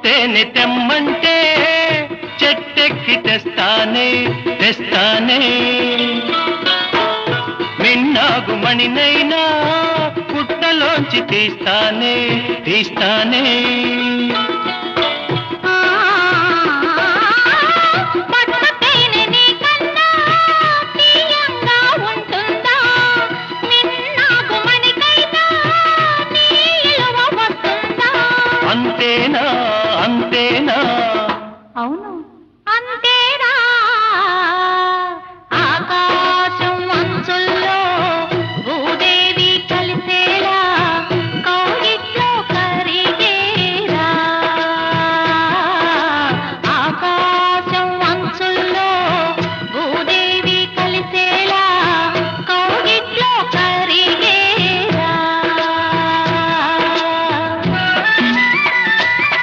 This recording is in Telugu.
తేనె తెమ్మంటే చెట్టెక్కి తెస్తానే తెస్తానే మిన్నాగు మణినైనా పుట్టలోంచి తీస్తానే తీస్తానే అంతేనా అంతేనా అవును అంతేనా